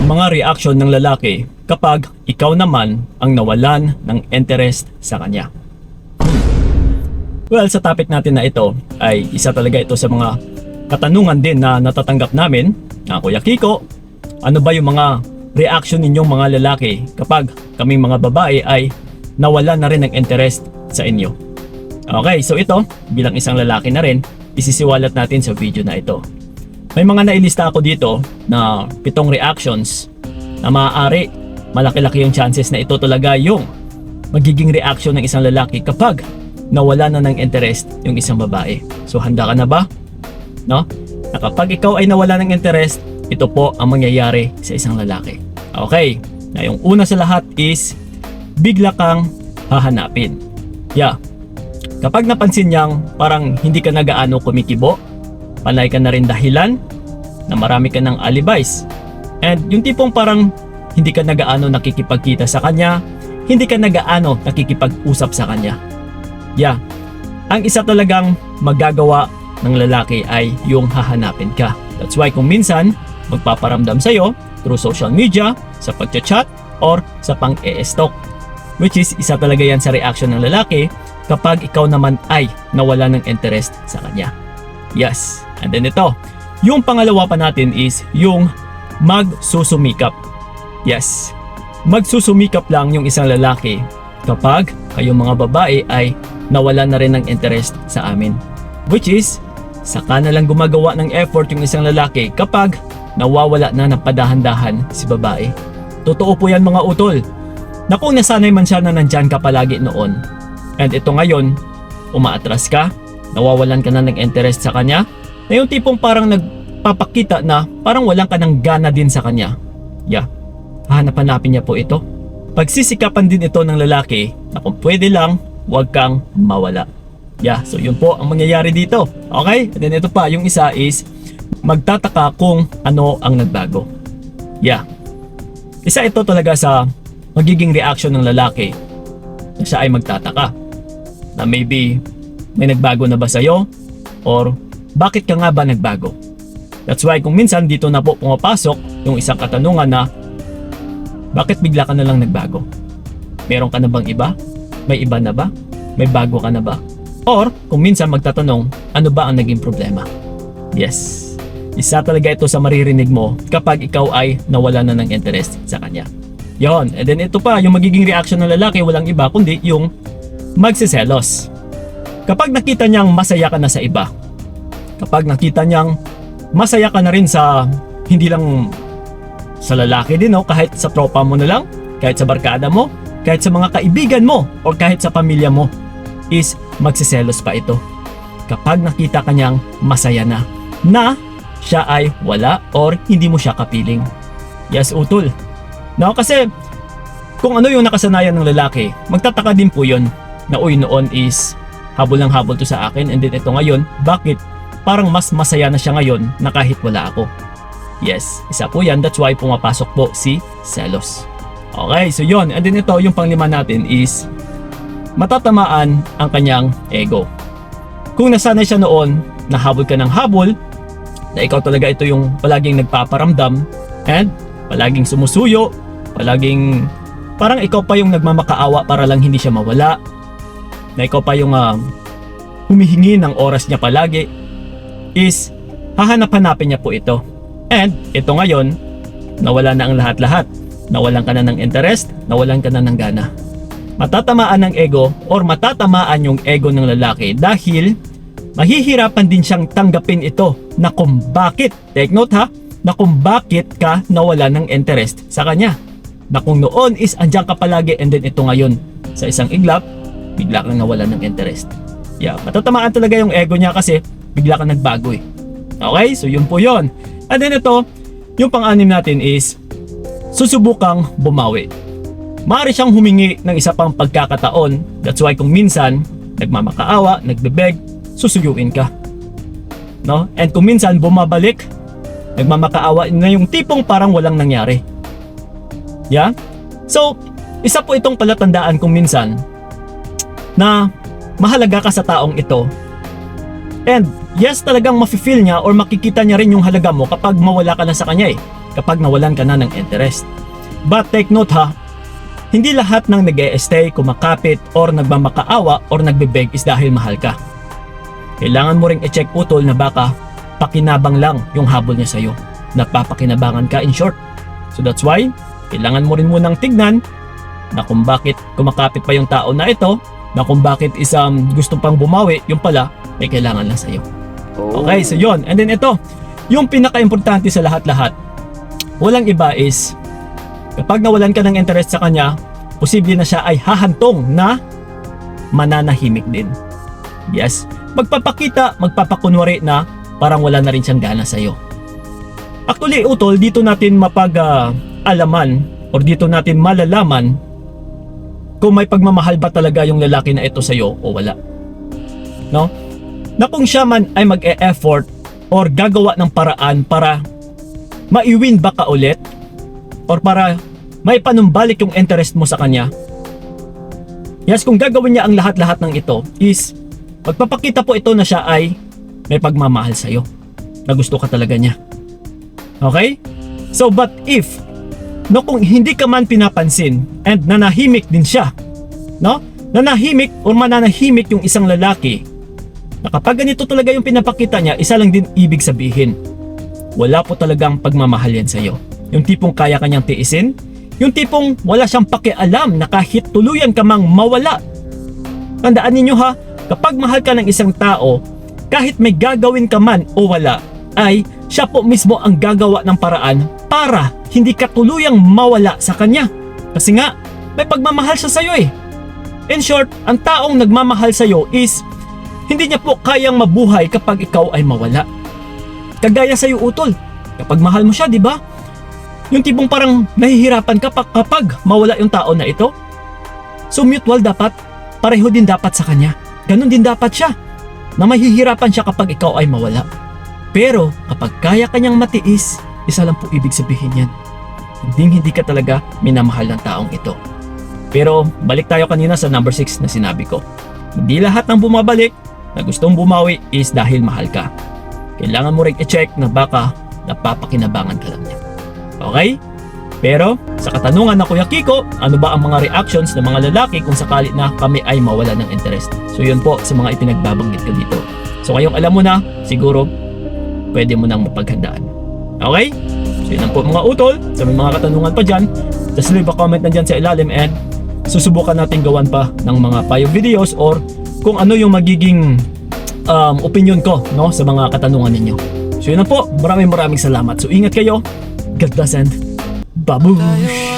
Mga reaction ng lalaki kapag ikaw naman ang nawalan ng interest sa kanya. Well, sa topic natin na ito ay isa talaga ito sa mga katanungan din na natatanggap namin na Kuya Kiko, ano ba yung mga reaction ninyong mga lalaki kapag kaming mga babae ay nawala na rin ng interest sa inyo? Okay, so ito bilang isang lalaki na rin, isisiwalat natin sa video na ito. May mga nailista ako dito na 7 reactions na maaari malaki-laki yung chances na ito talaga yung magiging reaction ng isang lalaki kapag nawala na ng interest yung isang babae. So handa ka na ba? No? Na kapag ikaw ay nawala ng interest, ito po ang mangyayari sa isang lalaki. Okay, na yung una sa lahat is bigla kang hahanapin. Yeah. Kapag napansin niyang parang hindi ka na gaano kumikibo, panay ka na rin dahilan, na marami ka ng alibis, and yung tipong parang hindi ka na gaano nakikipagkita sa kanya, hindi ka na gaano nakikipag-usap sa kanya. Yeah. Ang isa talagang magagawa ng lalaki ay yung hahanapin ka. That's why kung minsan magpaparamdam sa'yo through social media, sa pag-chat or sa pang-e-stalk, which is isa talaga yan sa reaction ng lalaki kapag ikaw naman ay nawala ng interest sa kanya. Yes. And then ito, yung pangalawa pa natin is yung magsusumikap. Yes. Magsusumikap lang yung isang lalaki kapag kayong mga babae ay nawala na rin ng interest sa amin. Which is, saka na lang gumagawa ng effort yung isang lalaki kapag nawawala na ng padahan-dahan si babae. Totoo po yan mga utol. Na kung nasanay man siya na nandyan ka palagi noon, and ito ngayon, umaatras ka, nawawalan ka na ng interest sa kanya, na yung tipong parang nagpapakita na parang walang ka ng gana din sa kanya. Yeah, hahanap-hanapin niya po ito. Pagsisikapan din ito ng lalaki na kung pwede lang, huwag kang mawala. Yeah, so yun po ang mangyayari dito. Okay? And then ito pa, yung isa is magtataka kung ano ang nagbago. Yeah. Isa ito talaga sa magiging reaction ng lalaki na siya ay magtataka na maybe may nagbago na ba sa'yo or bakit ka nga ba nagbago? That's why kung minsan dito na po pumapasok yung isang katanungan na bakit bigla ka na lang nagbago? Meron ka na bang iba? May iba na ba? May bago ka na ba? Or kung minsan magtatanong, ano ba ang naging problema? Yes, isa talaga ito sa maririnig mo kapag ikaw ay nawala na ng interest sa kanya. Yon, and then ito pa, yung magiging reaction ng lalaki, walang iba kundi yung magsiselos. Kapag nakita niyang masaya ka na sa iba, kapag nakita niyang masaya ka na rin sa, hindi lang sa lalaki din, no? Kahit sa tropa mo na lang, kahit sa barkada mo, kahit sa mga kaibigan mo, o kahit sa pamilya mo, is magsiselos pa ito. Kapag nakita ka niyang masaya na siya ay wala or hindi mo siya kapiling. Yes, utol. No, kasi kung ano yung nakasanayan ng lalaki, magtataka din po yun na uy noon is habol ng habol to sa akin, and then ito ngayon, bakit parang mas masaya na siya ngayon na kahit wala ako? Yes, isa po yan. That's why pumapasok po si selos. Okay, so yun. And then ito, yung panglima natin is matatamaan ang kanyang ego. Kung nasanay siya noon na habol ka ng habol, na ikaw talaga ito yung palaging nagpaparamdam and palaging sumusuyo, palaging parang ikaw pa yung nagmamakaawa para lang hindi siya mawala, na ikaw pa yung humihingi ng oras niya palagi, is hahanap-hanapin niya po ito. And ito ngayon, nawala na ang lahat-lahat. Nawalan ka na ng interest, nawalan ka na ng gana. Matatamaan ng ego or matatamaan yung ego ng lalaki dahil mahihirapan din siyang tanggapin ito na kung bakit, take note ha, na kung bakit ka nawala ng interest sa kanya. Na kung noon is andyan ka palagi, and then ito ngayon, sa isang iglap, bigla kang nawala ng interest. Yeah, matatamaan talaga yung ego niya kasi bigla kang nagbago eh. Okay, so yun po yun. And then ito, yung pang-anim natin is susubukang bumawi. Maaari siyang humingi ng isa pang pagkakataon. That's why kung minsan nagmamakaawa, nagbebeg, susuyuin ka. No? And kung minsan bumabalik, nagmamakaawa na yung tipong parang walang nangyari. Yeah? So, isa po itong palatandaan kung minsan na mahalaga ka sa taong ito. And yes, talagang mafe-feel niya or makikita niya rin yung halaga mo kapag mawala ka na sa kanya eh. kapag nawalan ka na ng interest. But take note ha, hindi lahat ng nag-e-stay, kumakapit, or nagmamakaawa, or nagbebeg is dahil mahal ka. Kailangan mo ring i-check utol na baka pakinabang lang yung habol niya sa'yo. Napapakinabangan ka in short. So that's why, kailangan mo rin munang tignan na kung bakit kumakapit pa yung tao na ito, na kung bakit gusto pang bumawi, yung pala may kailangan lang sa'yo. Okay, so yun. And then ito, yung pinaka-importante sa lahat-lahat, walang iba is, kapag nawalan ka ng interest sa kanya, posible na siya ay hahantong na mananahimik din. Yes, magpapakita, magpapakunwari na parang wala na rin siyang gana sa'yo. Actually, utol, dito natin mapag-alaman or dito natin malalaman kung may pagmamahal ba talaga yung lalaki na ito sa'yo o wala. No? Na kung siya man ay mag-e-effort or gagawa ng paraan para maiwin ba ka ulit or para may panumbalik yung interest mo sa kanya. Yes, kung gagawin niya ang lahat-lahat ng ito is magpapakita po ito na siya ay may pagmamahal sa'yo, na gusto ka talaga niya. Okay? So but if no, kung hindi ka man pinapansin and nanahimik din siya, no? Nanahimik or mananahimik yung isang lalaki, na kapag ganito talaga yung pinapakita niya, isa lang din ibig sabihin, wala po talagang pagmamahal yan sa'yo. Yung tipong kaya kanyang tiisin, yung tipong wala siyang pakialam na kahit tuluyan ka mang mawala. Tandaan ninyo ha, kapag mahal ka ng isang tao, kahit may gagawin ka man o wala, ay siya po mismo ang gagawa ng paraan para hindi ka tuluyang mawala sa kanya. Kasi nga, may pagmamahal siya sa'yo eh. In short, ang taong nagmamahal sa'yo is hindi niya po kayang mabuhay kapag ikaw ay mawala. Kagaya sa'yo utol, kapag mahal mo siya, di ba? Yung tipong parang nahihirapan ka kapag mawala yung tao na ito. So mutual dapat, pareho din dapat sa kanya. Ganon din dapat siya, na mahihirapan siya kapag ikaw ay mawala. Pero kapag kaya kanyang matiis, isa lang po ibig sabihin yan, hindi ka talaga minamahal ng taong ito. Pero balik tayo kanina sa number 6 na sinabi ko. Hindi lahat ng bumabalik na gustong bumawi is dahil mahal ka. Kailangan mo rin i-check na baka napapakinabangan ka lang niya. Okay? Pero sa katanungan na Kuya Kiko, ano ba ang mga reactions ng mga lalaki kung sakali na kami ay mawala ng interest? So yun po sa mga ipinagbabanggit ko dito. So ngayong alam mo na, siguro pwede mo nang mapaghandaan. Okay? So yun ang po mga utol. Sa may mga katanungan pa dyan, just leave a comment na dyan sa ilalim and susubukan natin gawan pa ng mga payo videos or kung ano yung magiging opinion ko, no, sa mga katanungan ninyo. So yun na po, maraming salamat. So ingat kayo, God bless and babush!